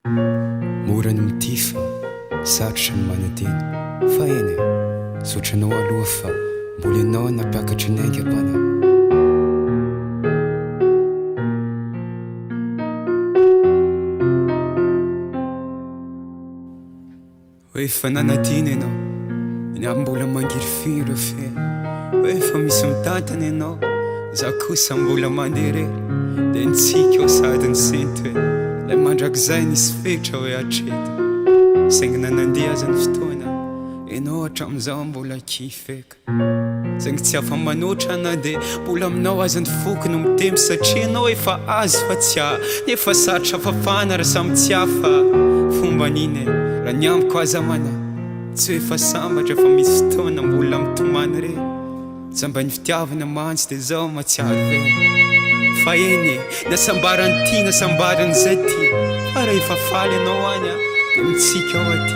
Mora ny mitifa, sarotra ny manadina. Fa eny e, sotranao aloha fa mbola ianao napiakatra ny ainga bana. Hoe efa nanadina ianao, eny aby mbola mangirifiry fe. Hoe efa misy mitantana ianao, za kosa mbola manderery. De nitsika eo sady ny sento hoe lay mandrakizay nisy fetra hoe hatreto. Saingy nanandeha aza ny fotoana, ianao hatramizao mbola kifeka. Saingy tsy afa manoatra na de mbola aminao aza ny foky no mitempo. Satria ianao efa azy fa tsy aho, nefa sarotra fafana raha samy tsy aho fa fomba nine raha ny amiko aza mana. Tsy hoe efa sambatra fa misy fotoana mbola mitomany re. Zamba ny fitiavana mantsy de zao matsiaro vera. Fa eny e, nasambarany ty nasambarany zay ty. Fa raha efa faly ianao any de mitsika ao aty.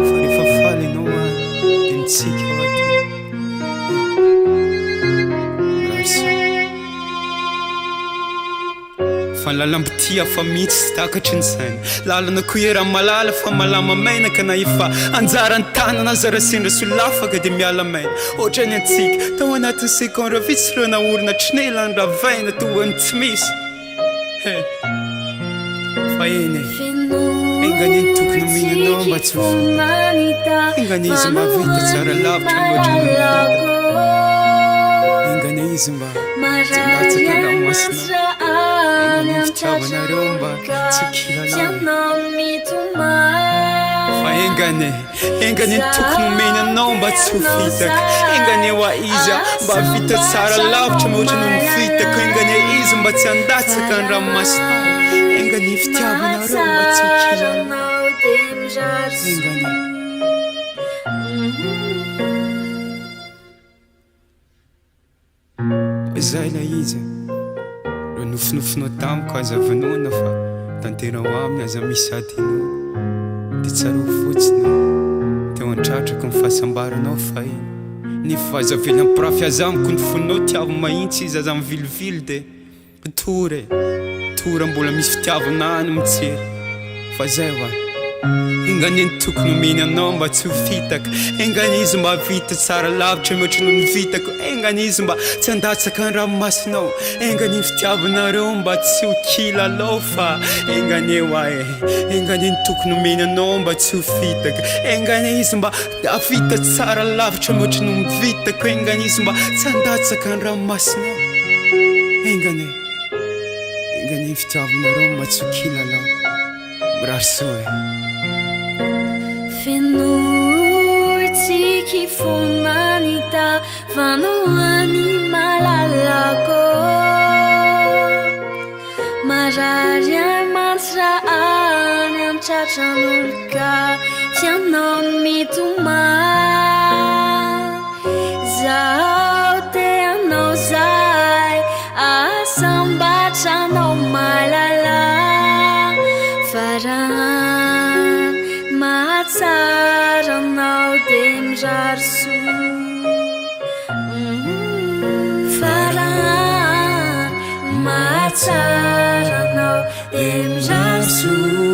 Fa rehefa faly ianao any de mitsika ao aty. Fa ny lalam-bitia fa mitsy sy takatry ny saina. Lalana koera malala fa malama maina. Ka na efa anjarany tanana aza raha sendra solafaka de miala maina. Ohatra ny antsika tao anatin'ny sekondra vitsy reo na orona trinelany ravaina tohany tsy misy. Fa eny e, engany ny tokony mihinanao mba tsy ho vita. Engany izy mavita tsara lavitra loatra ny vita. Engany izy mba tsandatsaka ranomasina. Engany ny fitiavanareo mba tsy kilalao. Fa engany ny tokony mihinanao mba tsy ho vitaka. Engany hoa izy mba vita tsara lavitra mihoatra no mivitaka. Engany izy mba tsy handatsaka ny ranomasina. Engany fitiavanareo mba tsy ho kilalao. Engany zay la izy ro nofinofinao tamiko aza vanona fa tanterao aminy aza misy adinao. De tsaro fotsiny teo antratrako ny fahasambaranao fa iny. Nefa aza vela mipirafy aza amiko ny foninao tiavo mahitsy izy aza mivilivily de tora mbola misy fitiavana any mijery. Fa zay hoa engany ny tokony omeny anao mba tsy ho vitaka. Engany izy mba vita tsara lavitra mihoatra no nivitako. Engany izy mba tsy handatsaka ny ranomasinao. Engany ny fitiavanareo mba tsy ho kilalao fa engany hoa e. Engany ny tokony omeny anao mba tsy ho vitaka. Engany izy mba vita tsara lavitra mihoatra no nivitako. Engany izy mba tsy handatsaka ny ranomasinao. Engany ny fitiavanareo mba tsy ho kilalao. Mirarso e. Fenoitsiki fonanita vanoany malalako. Marary amantsra any amtratran'olka tianao mitoma. Zao te anao zay asambatranao malala. Faran matsaranao de mirary soa. Faran matsaranao de mirary soa.